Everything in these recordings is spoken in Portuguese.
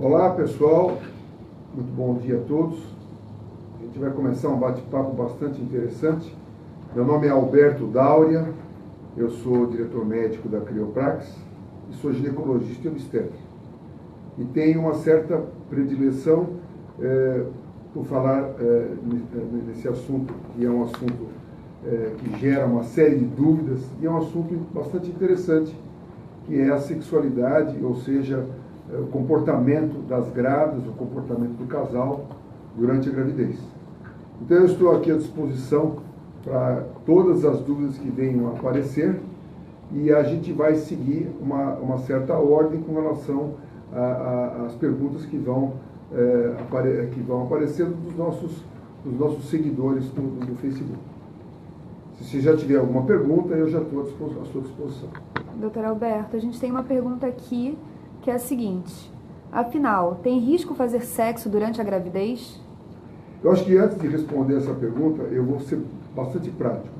Olá pessoal, muito bom dia a todos. A gente vai começar um bate-papo bastante interessante. Meu nome é Alberto Dáurea, eu sou diretor médico da Crioprax e sou ginecologista e obstetra. E tenho uma certa predileção por falar nesse assunto, que é um assunto que gera uma série de dúvidas e é um assunto bastante interessante, que é a sexualidade, ou seja, o comportamento das grávidas, o comportamento do casal durante a gravidez. Então eu estou aqui à disposição para todas as dúvidas que venham a aparecer e a gente vai seguir uma certa ordem com relação às perguntas que vão aparecendo dos nossos seguidores do Facebook. Se você já tiver alguma pergunta, eu já estou à sua disposição. Doutor Alberto, a gente tem uma pergunta aqui que é a seguinte: afinal, tem risco fazer sexo durante a gravidez? Eu acho que antes de responder essa pergunta, eu vou ser bastante prático.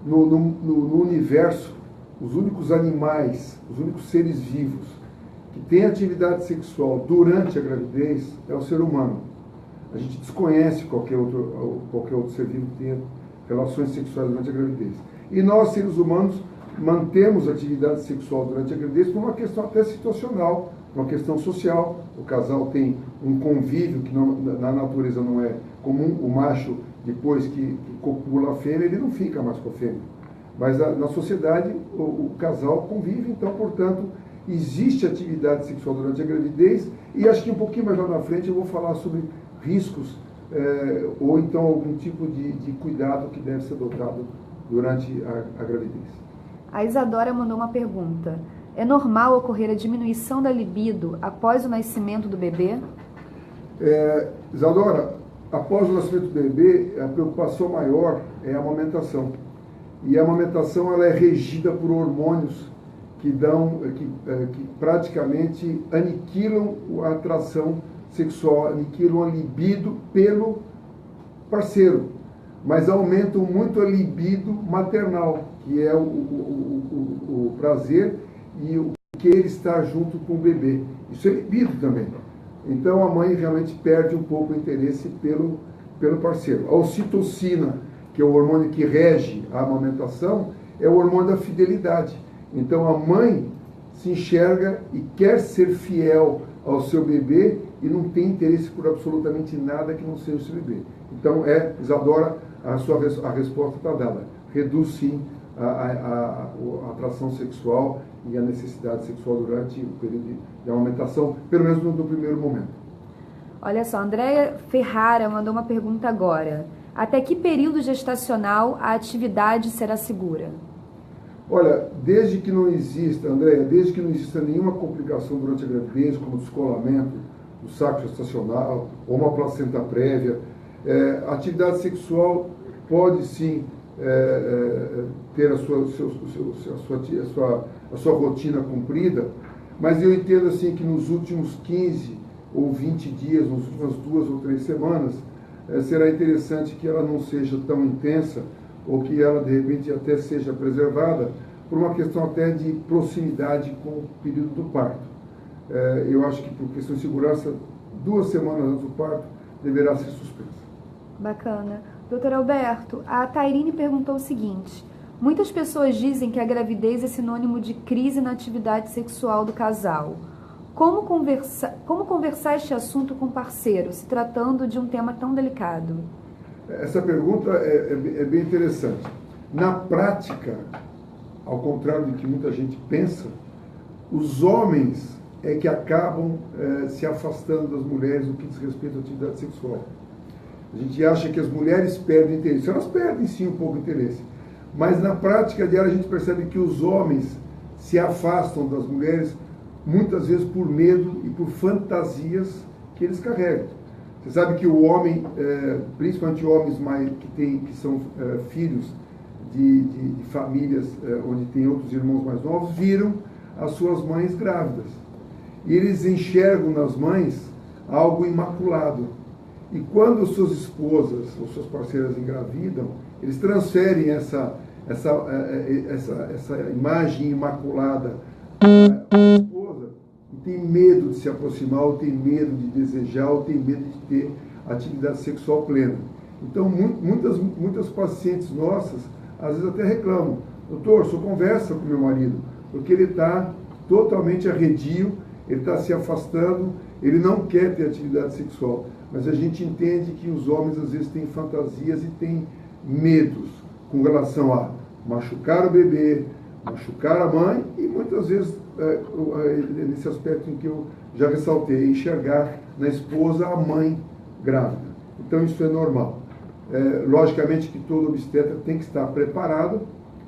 No universo, os únicos animais, os únicos seres vivos que têm atividade sexual durante a gravidez é o ser humano. A gente desconhece qualquer outro ser vivo que tenha relações sexuais durante a gravidez. E nós, seres humanos, mantemos atividade sexual durante a gravidez por uma questão até situacional, uma questão social. O casal tem um convívio que na natureza não é comum. O macho, depois que copula a fêmea, ele não fica mais com a fêmea. Mas na sociedade, o casal convive, então, portanto, existe atividade sexual durante a gravidez, e acho que um pouquinho mais lá na frente eu vou falar sobre riscos ou então algum tipo de cuidado que deve ser adotado durante a gravidez. A Isadora mandou uma pergunta: é normal ocorrer a diminuição da libido após o nascimento do bebê? Isadora, após o nascimento do bebê, a preocupação maior é a amamentação. E a amamentação ela é regida por hormônios que praticamente aniquilam a atração sexual, aniquilam a libido pelo parceiro, mas aumentam muito a libido maternal, que é o prazer e o querer estar junto com o bebê. Isso é libido também. Então a mãe realmente perde um pouco o interesse pelo parceiro. A ocitocina, que é o hormônio que rege a amamentação, é o hormônio da fidelidade. Então a mãe se enxerga e quer ser fiel ao seu bebê e não tem interesse por absolutamente nada que não seja o seu bebê. Então, Isadora, a resposta está dada. Reduz sim a atração sexual e a necessidade sexual durante o período de amamentação, pelo menos no primeiro momento. Olha só, Andréia Ferrara mandou uma pergunta agora: até que período gestacional a atividade será segura? Olha, desde que não exista, Andréia, desde que não exista nenhuma complicação durante a gravidez, como descolamento do saco gestacional ou uma placenta prévia, a atividade sexual pode sim ter a sua rotina cumprida, mas eu entendo assim que nos últimos 15 ou 20 dias, nas últimas 2 ou 3 semanas, será interessante que ela não seja tão intensa, ou que ela de repente até seja preservada, por uma questão até de proximidade com o período do parto. Eu acho que por questão de segurança, 2 semanas antes do parto deverá ser suspensa. Bacana. Doutor Alberto, a Tairine perguntou o seguinte: muitas pessoas dizem que a gravidez é sinônimo de crise na atividade sexual do casal. Como conversar este assunto com o parceiro, se tratando de um tema tão delicado? Essa pergunta é bem interessante. Na prática, ao contrário do que muita gente pensa, os homens é que acabam se afastando das mulheres no que diz respeito à atividade sexual. A gente acha que as mulheres perdem interesse. Elas perdem sim um pouco de interesse. Mas na prática diária a gente percebe que os homens se afastam das mulheres muitas vezes por medo e por fantasias que eles carregam. Você sabe que o homem, principalmente homens que são filhos de famílias onde tem outros irmãos mais novos, viram as suas mães grávidas. E eles enxergam nas mães algo imaculado. E quando suas esposas ou suas parceiras engravidam, eles transferem essa imagem imaculada à esposa. tem medo de se aproximar, ou tem medo de desejar, ou tem medo de ter atividade sexual plena. Então, muitas pacientes nossas, às vezes até reclamam: doutor, só conversa com meu marido, porque ele está totalmente arredio, ele está se afastando, ele não quer ter atividade sexual. Mas a gente entende que os homens às vezes têm fantasias e têm medos com relação a machucar o bebê, machucar a mãe e muitas vezes, nesse aspecto em que eu já ressaltei, enxergar na esposa a mãe grávida. Então isso é normal. Logicamente que todo obstetra tem que estar preparado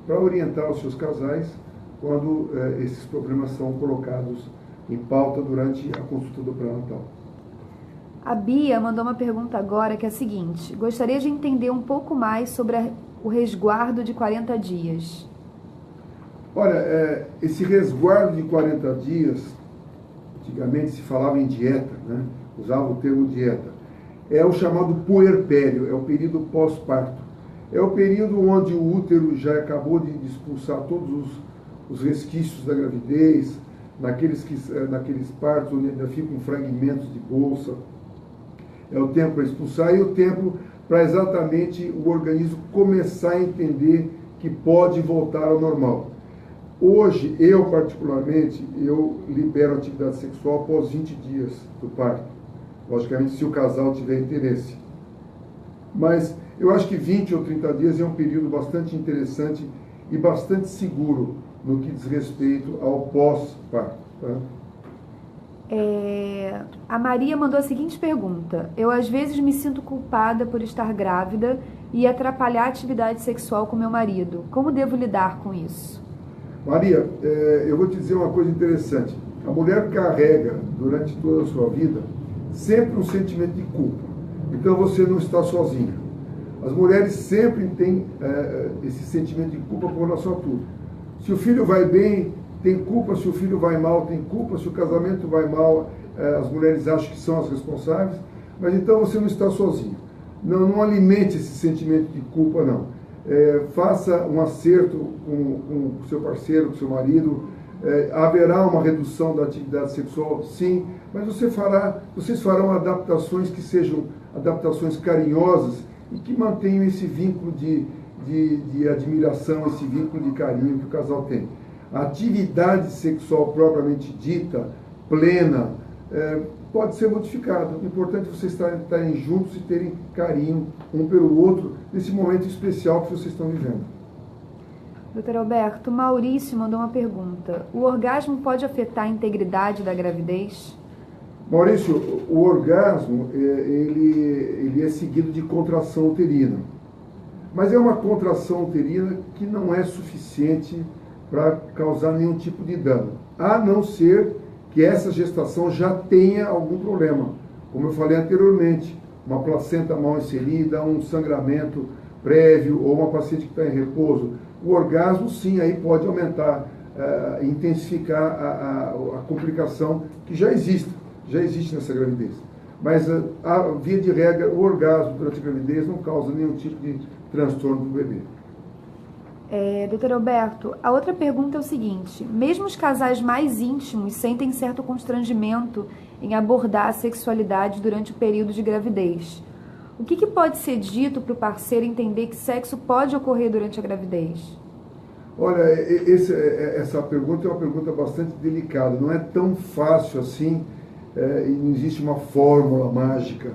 para orientar os seus casais quando esses problemas são colocados em pauta durante a consulta do pré-natal. A Bia mandou uma pergunta agora que é a seguinte: gostaria de entender um pouco mais sobre o resguardo de 40 dias. Olha, esse resguardo de 40 dias, antigamente se falava em dieta, né? Usava o termo dieta. É o chamado puerpério, é o período pós-parto. É o período onde o útero já acabou de expulsar todos os resquícios da gravidez, naqueles partos onde ainda ficam fragmentos de bolsa. É o tempo para expulsar e o tempo para exatamente o organismo começar a entender que pode voltar ao normal. Hoje, eu particularmente, eu libero a atividade sexual após 20 dias do parto. Logicamente, se o casal tiver interesse. Mas eu acho que 20 ou 30 dias é um período bastante interessante e bastante seguro no que diz respeito ao pós-parto. Tá? A Maria mandou a seguinte pergunta: eu às vezes me sinto culpada por estar grávida e atrapalhar a atividade sexual com meu marido. Como devo lidar com isso? Maria, eu vou te dizer uma coisa interessante. A mulher carrega durante toda a sua vida sempre um sentimento de culpa. Então você não está sozinha. As mulheres sempre têm esse sentimento de culpa com relação a tudo. Se o filho vai bem, tem culpa. Se o filho vai mal, tem culpa. Se o casamento vai mal, as mulheres acham que são as responsáveis. Mas então você não está sozinho. Não alimente esse sentimento de culpa, não. Faça um acerto com o seu parceiro, com o seu marido. Haverá uma redução da atividade sexual, sim, mas vocês farão adaptações que sejam adaptações carinhosas e que mantenham esse vínculo de admiração, esse vínculo de carinho que o casal tem. A atividade sexual propriamente dita, plena, pode ser modificada. O importante é vocês estarem juntos e terem carinho um pelo outro nesse momento especial que vocês estão vivendo. Doutor Alberto, Maurício mandou uma pergunta: o orgasmo pode afetar a integridade da gravidez? Maurício, o orgasmo ele é seguido de contração uterina. Mas é uma contração uterina que não é suficiente para causar nenhum tipo de dano, a não ser que essa gestação já tenha algum problema. Como eu falei anteriormente, uma placenta mal inserida, um sangramento prévio ou uma paciente que está em repouso. O orgasmo, sim, aí pode aumentar, intensificar a complicação que já existe nessa gravidez. Mas, a via de regra, o orgasmo durante a gravidez não causa nenhum tipo de transtorno do bebê. Doutor Alberto, a outra pergunta é o seguinte: mesmo os casais mais íntimos sentem certo constrangimento em abordar a sexualidade durante o período de gravidez. O que pode ser dito para o parceiro entender que sexo pode ocorrer durante a gravidez? Olha, essa pergunta é uma pergunta bastante delicada. Não é tão fácil assim, e não existe uma fórmula mágica,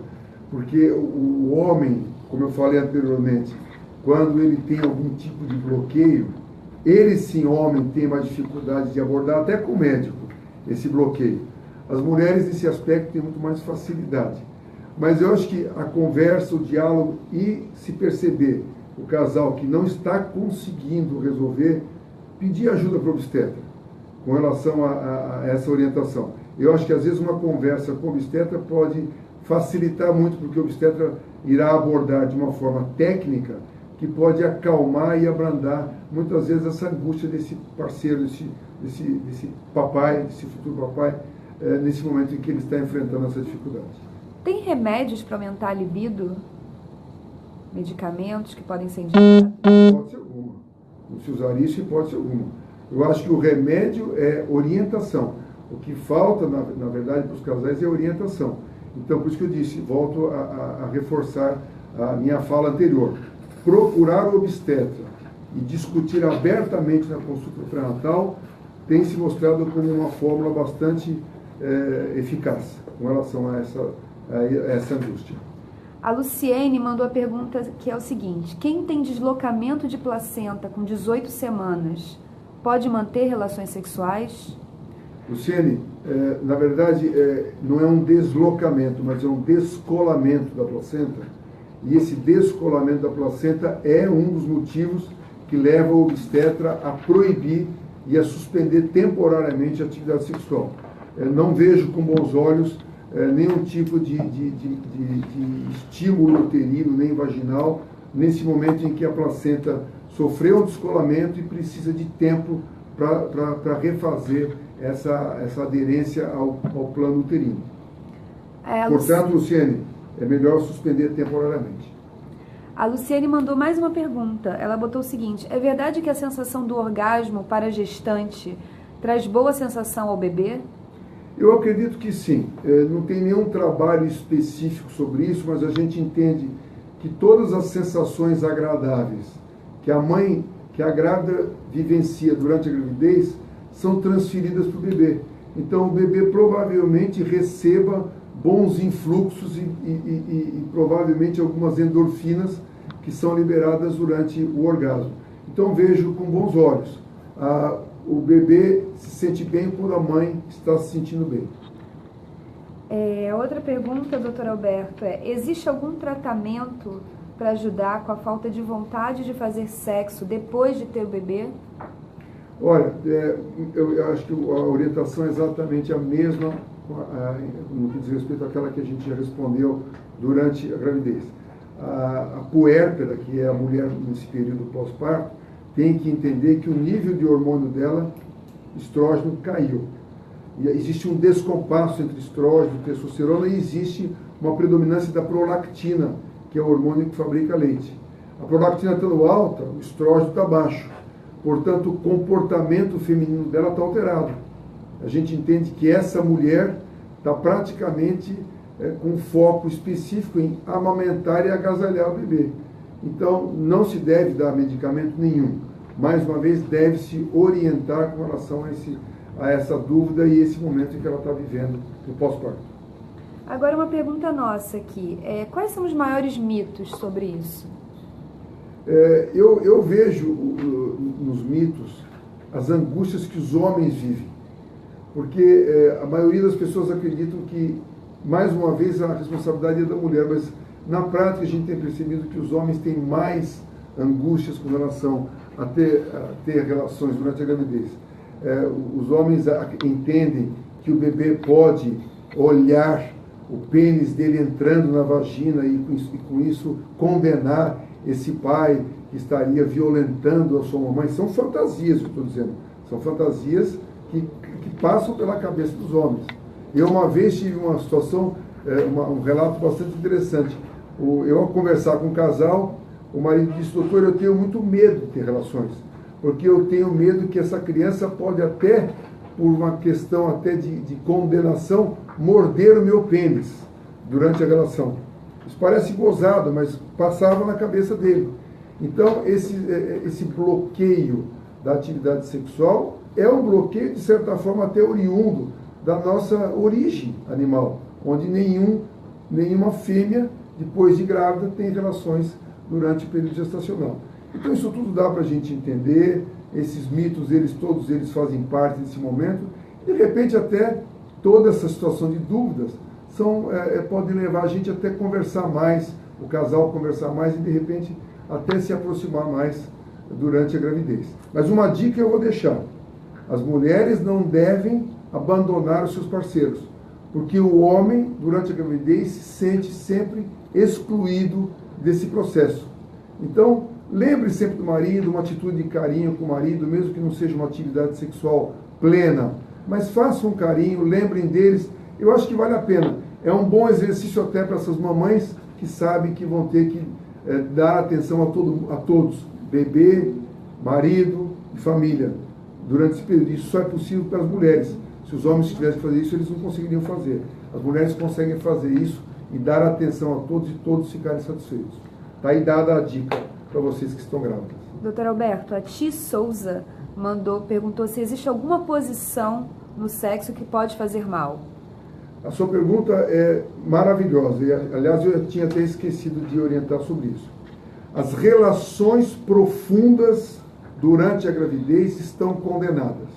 porque o homem, como eu falei anteriormente, quando ele tem algum tipo de bloqueio, ele sim, homem, tem mais dificuldade de abordar, até com o médico, esse bloqueio. As mulheres, nesse aspecto, têm muito mais facilidade. Mas eu acho que a conversa, o diálogo e se perceber o casal que não está conseguindo resolver, pedir ajuda para o obstetra com relação a essa orientação. Eu acho que às vezes uma conversa com o obstetra pode facilitar muito, porque o obstetra irá abordar de uma forma técnica que pode acalmar e abrandar muitas vezes essa angústia desse parceiro, desse papai, desse futuro papai, nesse momento em que ele está enfrentando essa dificuldade. Tem remédios para aumentar a libido? Medicamentos que podem ser indicados? Hipótese alguma. Não se usar isso, hipótese alguma. Eu acho que o remédio é orientação. O que falta, na verdade, para os casais é orientação. Então, por isso que eu disse, volto a reforçar a minha fala anterior. Procurar o obstetra e discutir abertamente na consulta pré-natal tem se mostrado como uma fórmula bastante eficaz com relação a essa angústia. A Luciene mandou a pergunta que é o seguinte: quem tem deslocamento de placenta com 18 semanas pode manter relações sexuais? Luciene, na verdade, não é um deslocamento, mas é um descolamento da placenta. E esse descolamento da placenta é um dos motivos que leva o obstetra a proibir e a suspender temporariamente a atividade sexual. Não vejo com bons olhos nenhum tipo de estímulo uterino, nem vaginal, nesse momento em que a placenta sofreu um descolamento e precisa de tempo para refazer essa aderência ao plano uterino. Portanto, Luciene, é melhor suspender temporariamente. A Luciene mandou mais uma pergunta. Ela botou o seguinte: é verdade que a sensação do orgasmo para a gestante traz boa sensação ao bebê? Eu acredito que sim. Não tem nenhum trabalho específico sobre isso, mas a gente entende que todas as sensações agradáveis que a mãe, que a grávida vivencia durante a gravidez, são transferidas para o bebê. Então o bebê provavelmente receba bons influxos e provavelmente algumas endorfinas que são liberadas durante o orgasmo. Então vejo com bons olhos. O bebê se sente bem quando a mãe está se sentindo bem. Outra pergunta, doutor Alberto, existe algum tratamento para ajudar com a falta de vontade de fazer sexo depois de ter o bebê? Olha, eu acho que a orientação é exatamente a mesma no que diz respeito àquela que a gente já respondeu durante a gravidez. A puérpera, que é a mulher nesse período pós-parto, tem que entender que o nível de hormônio dela, estrógeno, caiu. E existe um descompasso entre estrógeno e testosterona e existe uma predominância da prolactina, que é o hormônio que fabrica leite. A prolactina estando alta, o estrógeno está baixo. Portanto, o comportamento feminino dela está alterado. A gente entende que essa mulher está praticamente com foco específico em amamentar e agasalhar o bebê. Então, não se deve dar medicamento nenhum. Mais uma vez, deve-se orientar com relação a essa dúvida e esse momento em que ela está vivendo no pós-parto. Agora, uma pergunta nossa aqui. Quais são os maiores mitos sobre isso? Eu vejo nos mitos as angústias que os homens vivem. Porque a maioria das pessoas acreditam que, mais uma vez, a responsabilidade é da mulher, mas na prática a gente tem percebido que os homens têm mais angústias com relação a ter relações durante a gravidez. Os homens entendem que o bebê pode olhar o pênis dele entrando na vagina e com isso condenar esse pai que estaria violentando a sua mamãe. São fantasias, eu estou dizendo. São fantasias que passam pela cabeça dos homens. Eu uma vez tive uma situação, um relato bastante interessante. Eu, ao conversar com um casal, o marido disse: doutor, eu tenho muito medo de ter relações, porque eu tenho medo que essa criança pode até, por uma questão até de condenação, morder o meu pênis durante a relação. Isso parece gozado, mas passava na cabeça dele. Então, esse bloqueio da atividade sexual é um bloqueio, de certa forma, até oriundo da nossa origem animal, onde nenhuma fêmea, depois de grávida, tem relações durante o período gestacional. Então, isso tudo dá para a gente entender. Esses mitos, todos eles fazem parte desse momento. De repente, até toda essa situação de dúvidas podem levar a gente até conversar mais, o casal conversar mais e, de repente, até se aproximar mais durante a gravidez. Mas uma dica eu vou deixar: as mulheres não devem abandonar os seus parceiros, porque o homem, durante a gravidez, se sente sempre excluído desse processo. Então, lembre sempre do marido, uma atitude de carinho com o marido, mesmo que não seja uma atividade sexual plena, mas façam um carinho, lembrem deles. Eu acho que vale a pena. É um bom exercício até para essas mamães que sabem que vão ter que dar atenção a todos, bebê, marido e família, durante esse período. Isso só é possível para as mulheres. Se Se os homens tivessem que fazer isso, eles não conseguiriam fazer. As mulheres conseguem fazer isso e dar atenção a todos e todos ficarem satisfeitos. Está aí dada a dica para vocês que estão grávidas. Doutor Alberto, a Ti Souza perguntou se existe alguma posição no sexo que pode fazer mal. A sua pergunta é maravilhosa. E, aliás, eu tinha até esquecido de orientar sobre isso. As relações profundas durante a gravidez estão condenadas.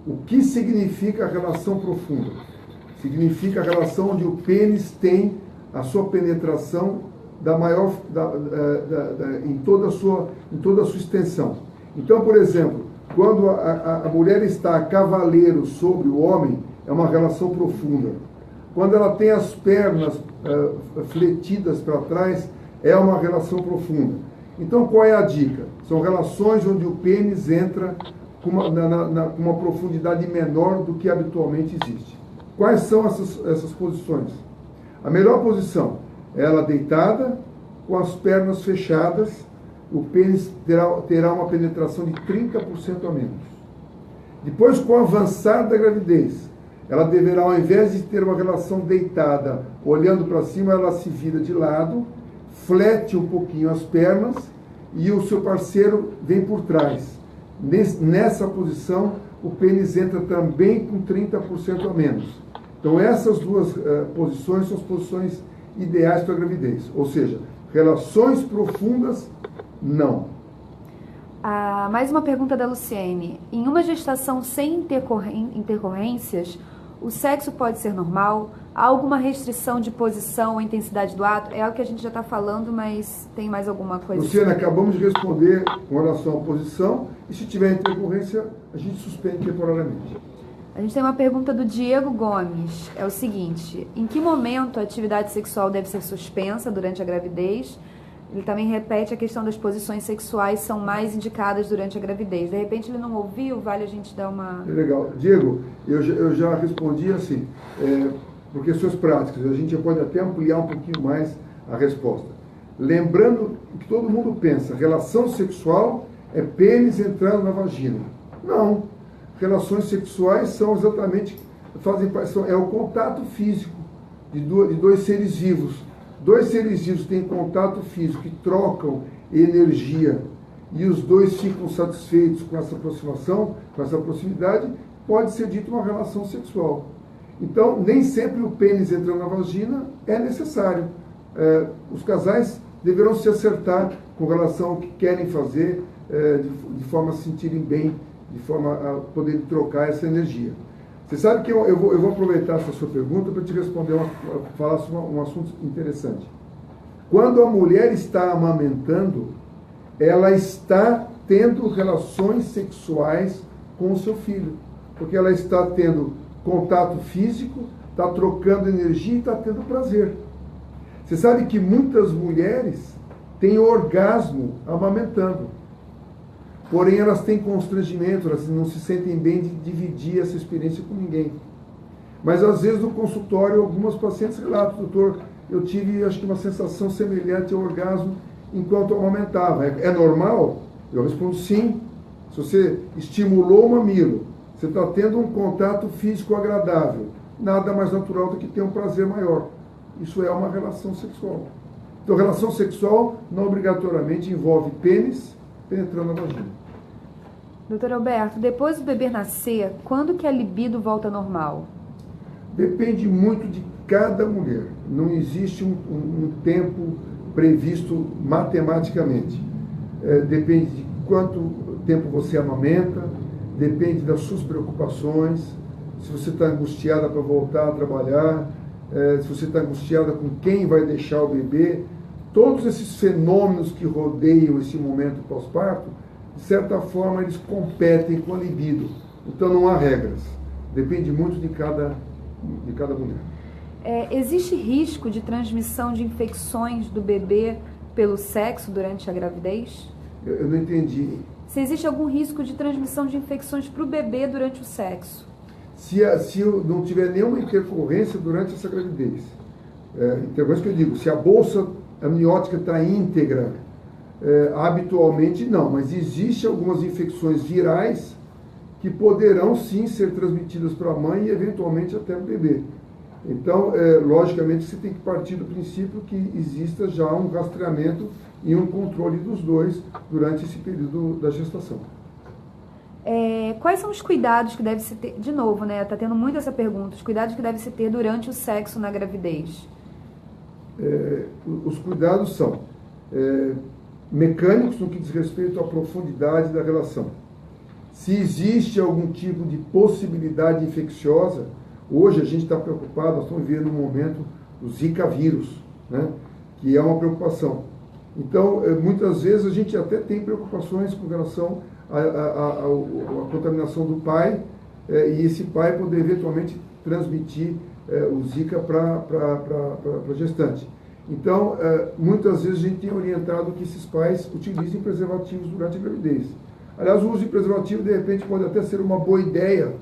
O que significa a relação profunda? Significa a relação onde o pênis tem a sua penetração em toda a sua extensão. Então, por exemplo, quando a mulher está a cavaleiro sobre o homem, é uma relação profunda. Quando ela tem as pernas fletidas para trás, é uma relação profunda. Então, qual é a dica? São relações onde o pênis entra com uma profundidade menor do que habitualmente existe. Quais são essas posições? A melhor posição é ela deitada, com as pernas fechadas, o pênis terá uma penetração de 30% a menos. Depois, com o avançar da gravidez, ela deverá, ao invés de ter uma relação deitada, olhando para cima, ela se vira de lado, flete um pouquinho as pernas e o seu parceiro vem por trás. Nessa posição, o pênis entra também com 30% a menos. Então, essas duas posições são as posições ideais para a gravidez. Ou seja, relações profundas, não. Mais uma pergunta da Luciene. Em uma gestação sem intercorrências, o sexo pode ser normal? Há alguma restrição de posição ou intensidade do ato? É algo que a gente já está falando, mas tem mais alguma coisa? Luciene, acabamos de responder com relação à posição, e se tiver intercorrência, a gente suspende temporariamente. A gente tem uma pergunta do Diego Gomes. É o seguinte: em que momento a atividade sexual deve ser suspensa durante a gravidez? Ele também repete a questão das posições sexuais são mais indicadas durante a gravidez. De repente ele não ouviu, vale a gente dar uma... Legal. Diego, eu já respondi assim, por questões práticas, a gente pode até ampliar um pouquinho mais a resposta. Lembrando que todo mundo pensa, relação sexual é pênis entrando na vagina. Não. Relações sexuais são exatamente, é o contato físico de dois seres vivos. Dois seres vivos têm contato físico e trocam energia, e os dois ficam satisfeitos com essa aproximação, com essa proximidade, pode ser dito uma relação sexual. Então, nem sempre o pênis entrando na vagina é necessário. Os casais deverão se acertar com relação ao que querem fazer, de forma a se sentirem bem, de forma a poder trocar essa energia. Você sabe que eu vou aproveitar essa sua pergunta para te responder, falar sobre um assunto interessante. Quando a mulher está amamentando, ela está tendo relações sexuais com o seu filho, porque ela está tendo contato físico, está trocando energia e está tendo prazer. Você sabe que muitas mulheres têm orgasmo amamentando. Porém, elas têm constrangimento, elas não se sentem bem de dividir essa experiência com ninguém. Mas, às vezes, no consultório, algumas pacientes relatam: doutor, eu tive, acho que, uma sensação semelhante ao orgasmo enquanto eu amamentava. É normal? Eu respondo sim. Se você estimulou o mamilo, você está tendo um contato físico agradável, nada mais natural do que ter um prazer maior. Isso é uma relação sexual. Então, relação sexual não obrigatoriamente envolve pênis penetrando na vagina. Doutor Alberto, depois do bebê nascer, quando que a libido volta ao normal? Depende muito de cada mulher. Não existe um tempo previsto matematicamente. Depende de quanto tempo você amamenta, depende das suas preocupações, se você está angustiada para voltar a trabalhar, se você está angustiada com quem vai deixar o bebê. Todos esses fenômenos que rodeiam esse momento pós-parto, de certa forma, eles competem com a libido. Então, não há regras. Depende muito de cada mulher. Existe risco de transmissão de infecções do bebê pelo sexo durante a gravidez? Eu não entendi. Se existe algum risco de transmissão de infecções para o bebê durante o sexo? Se não tiver nenhuma intercorrência durante essa gravidez. Intercorrência que eu digo, se a bolsa amniótica está íntegra, habitualmente não, mas existem algumas infecções virais que poderão sim ser transmitidas para a mãe e eventualmente até o bebê. Então, logicamente, você tem que partir do princípio que exista já um rastreamento e um controle dos dois durante esse período da gestação. Quais são os cuidados que deve se ter, de novo, né, está tendo muito essa pergunta, os cuidados que deve se ter durante o sexo na gravidez? Os cuidados são mecânicos no que diz respeito à profundidade da relação. Se existe algum tipo de possibilidade infecciosa, hoje a gente está preocupado, nós estamos vivendo um momento do Zika vírus, né, que é uma preocupação. Então, muitas vezes a gente até tem preocupações com relação à contaminação do pai e esse pai poder eventualmente transmitir o Zika para a gestante. Então, muitas vezes a gente tem orientado que esses pais utilizem preservativos durante a gravidez. Aliás, o uso de preservativo, de repente, pode até ser uma boa ideia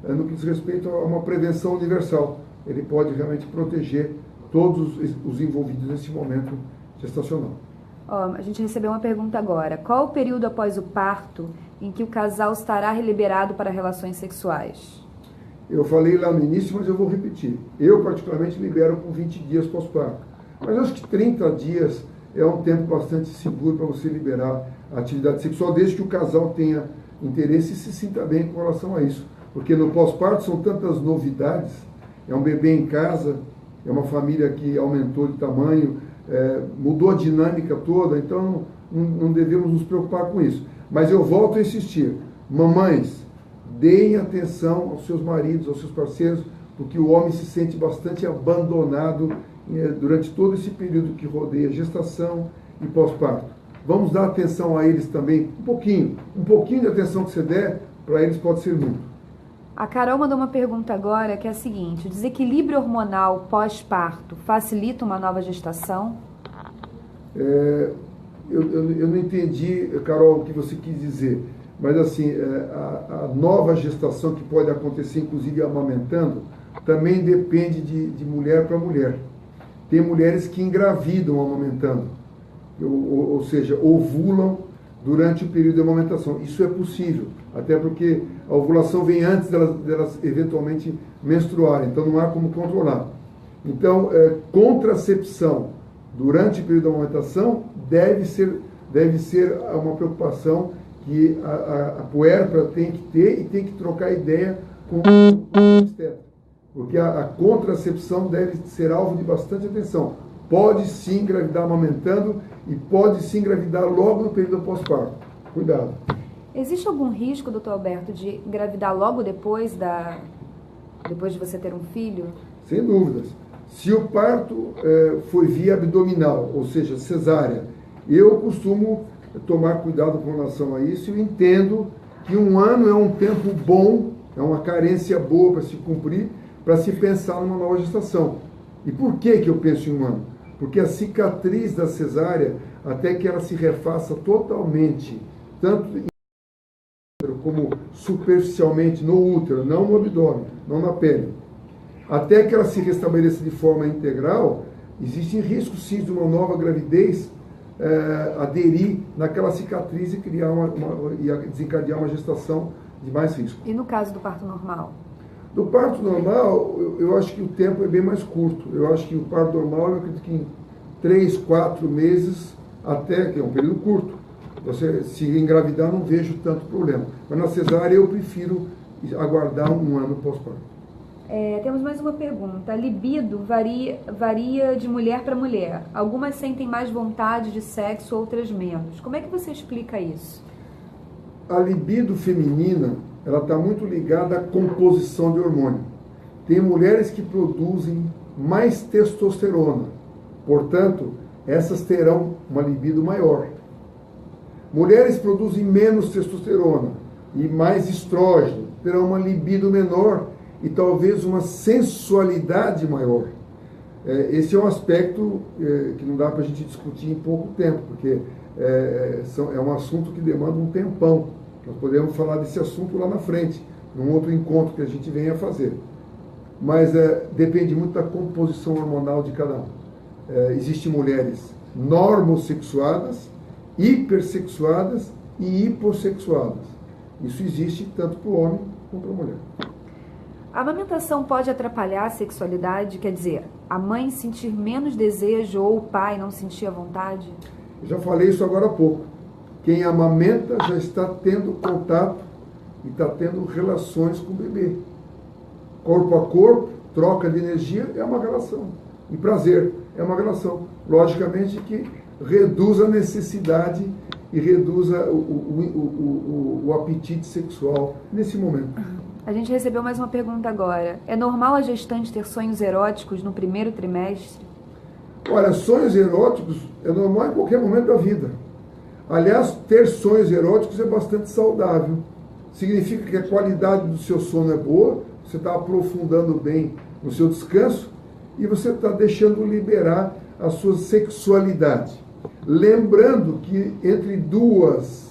no que diz respeito a uma prevenção universal. Ele pode realmente proteger todos os envolvidos nesse momento gestacional. A gente recebeu uma pergunta agora. Qual o período após o parto em que o casal estará liberado para relações sexuais? Eu falei lá no início, mas eu vou repetir. Eu, particularmente, libero com 20 dias pós-parto. Mas acho que 30 dias é um tempo bastante seguro para você liberar a atividade sexual, desde que o casal tenha interesse e se sinta bem com relação a isso. Porque no pós-parto são tantas novidades, é um bebê em casa, é uma família que aumentou de tamanho, mudou a dinâmica toda, então não devemos nos preocupar com isso. Mas eu volto a insistir, mamães, deem atenção aos seus maridos, aos seus parceiros, porque o homem se sente bastante abandonado durante todo esse período que rodeia gestação e pós-parto. Vamos dar atenção a eles também, um pouquinho de atenção que você der, para eles pode ser muito. A Carol mandou uma pergunta agora que é a seguinte: o desequilíbrio hormonal pós-parto facilita uma nova gestação? Eu não entendi, Carol, o que você quis dizer, mas assim, a nova gestação que pode acontecer, inclusive amamentando, também depende de mulher para mulher. Tem mulheres que engravidam amamentando, ou seja, ovulam durante o período de amamentação. Isso é possível, até porque a ovulação vem antes delas eventualmente menstruarem, então não há como controlar. Então, contracepção durante o período de amamentação deve ser uma preocupação que a puérpera tem que ter e tem que trocar ideia com o obstetra. Porque a contracepção deve ser alvo de bastante atenção. Pode sim engravidar amamentando e pode sim engravidar logo no período pós-parto. Cuidado. Existe algum risco, doutor Alberto, de engravidar logo depois de você ter um filho? Sem dúvidas. Se o parto foi via abdominal, ou seja, cesárea, eu costumo tomar cuidado com relação a isso e entendo que 1 ano é um tempo bom, é uma carência boa para se cumprir, para se pensar numa nova gestação. E por que eu penso em 1 ano? Porque a cicatriz da cesárea, até que ela se refaça totalmente, tanto como superficialmente no útero, não no abdômen, não na pele, até que ela se restabeleça de forma integral, existe risco sim de uma nova gravidez aderir naquela cicatriz e criar e desencadear uma gestação de mais risco. E no caso do parto normal? Do parto normal, eu acho que o tempo é bem mais curto. Eu acho que o parto normal, eu acredito que em 3, 4 meses, até, que é um período curto. Você, se engravidar, não vejo tanto problema. Mas na cesárea, eu prefiro aguardar 1 ano pós-parto. Temos mais uma pergunta. A libido varia de mulher para mulher. Algumas sentem mais vontade de sexo, outras menos. Como é que você explica isso? A libido feminina, ela está muito ligada à composição de hormônio. Tem mulheres que produzem mais testosterona, portanto, essas terão uma libido maior. Mulheres que produzem menos testosterona e mais estrógeno terão uma libido menor e talvez uma sensualidade maior. Esse é um aspecto que não dá para a gente discutir em pouco tempo, porque é um assunto que demanda um tempão. Nós podemos falar desse assunto lá na frente, num outro encontro que a gente venha a fazer. Mas depende muito da composição hormonal de cada um. Existem mulheres normossexuadas, hipersexuadas e hipossexuadas. Isso existe tanto para o homem como para a mulher. A amamentação pode atrapalhar a sexualidade? Quer dizer, a mãe sentir menos desejo ou o pai não sentir a vontade? Eu já falei isso agora há pouco. Quem amamenta já está tendo contato e está tendo relações com o bebê. Corpo a corpo, troca de energia é uma relação. E prazer é uma relação. Logicamente que reduz a necessidade e reduz o apetite sexual nesse momento. A gente recebeu mais uma pergunta agora. É normal a gestante ter sonhos eróticos no primeiro trimestre? Olha, sonhos eróticos é normal em qualquer momento da vida. Aliás, ter sonhos eróticos é bastante saudável. Significa que a qualidade do seu sono é boa, você está aprofundando bem no seu descanso e você está deixando liberar a sua sexualidade. Lembrando que entre 2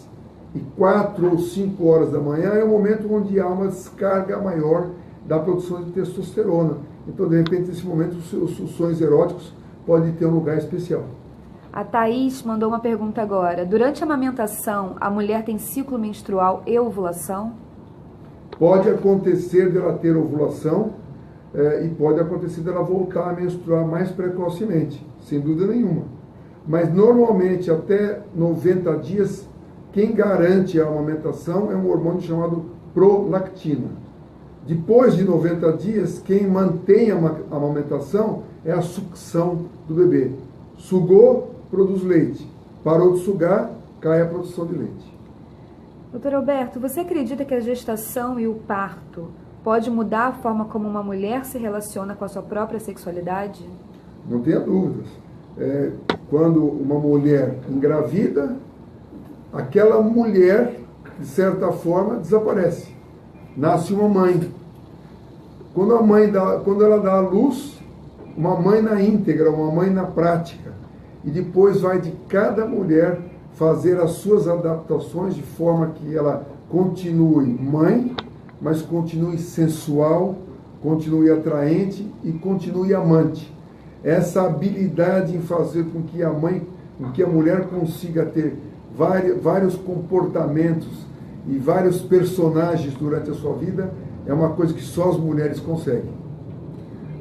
e 4 ou 5 horas da manhã é o momento onde há uma descarga maior da produção de testosterona. Então, de repente, nesse momento, os sonhos eróticos podem ter um lugar especial. A Thaís mandou uma pergunta agora. Durante a amamentação, a mulher tem ciclo menstrual e ovulação? Pode acontecer dela ter ovulação e pode acontecer dela voltar a menstruar mais precocemente, sem dúvida nenhuma. Mas, normalmente, até 90 dias, quem garante a amamentação é um hormônio chamado prolactina. Depois de 90 dias, quem mantém a amamentação é a sucção do bebê. Sugou, produz leite. Parou de sugar, cai a produção de leite. Doutor Alberto, você acredita que a gestação e o parto pode mudar a forma como uma mulher se relaciona com a sua própria sexualidade? Não tenha dúvidas. Quando uma mulher engravida, aquela mulher, de certa forma, desaparece. Nasce uma mãe. Quando ela dá à luz, uma mãe na íntegra, uma mãe na prática. E depois vai de cada mulher fazer as suas adaptações de forma que ela continue mãe, mas continue sensual, continue atraente e continue amante. Essa habilidade em fazer com que a mulher consiga ter vários comportamentos e vários personagens durante a sua vida é uma coisa que só as mulheres conseguem.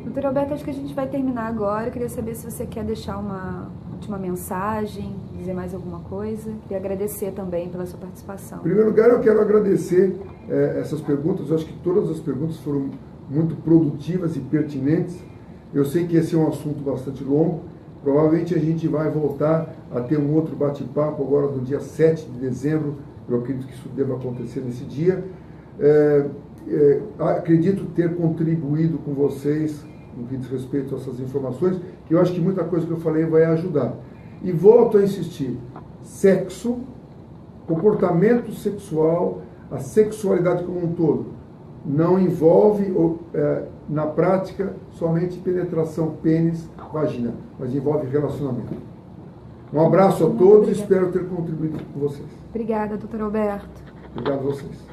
Doutor Alberto, acho que a gente vai terminar agora. Eu queria saber se você quer deixar uma última mensagem, dizer mais alguma coisa. Queria agradecer também pela sua participação. Em primeiro lugar, eu quero agradecer essas perguntas. Eu acho que todas as perguntas foram muito produtivas e pertinentes. Eu sei que esse é um assunto bastante longo. Provavelmente a gente vai voltar a ter um outro bate-papo agora no dia 7 de dezembro. Eu acredito que isso deva acontecer nesse dia. Acredito ter contribuído com vocês no que diz respeito a essas informações, que eu acho que muita coisa que eu falei vai ajudar. E volto a insistir, sexo, comportamento sexual, a sexualidade como um todo, não envolve, na prática, somente penetração pênis-vagina, mas envolve relacionamento. Um abraço a todos e espero ter contribuído com vocês. Obrigada, doutor Alberto. Obrigado a vocês.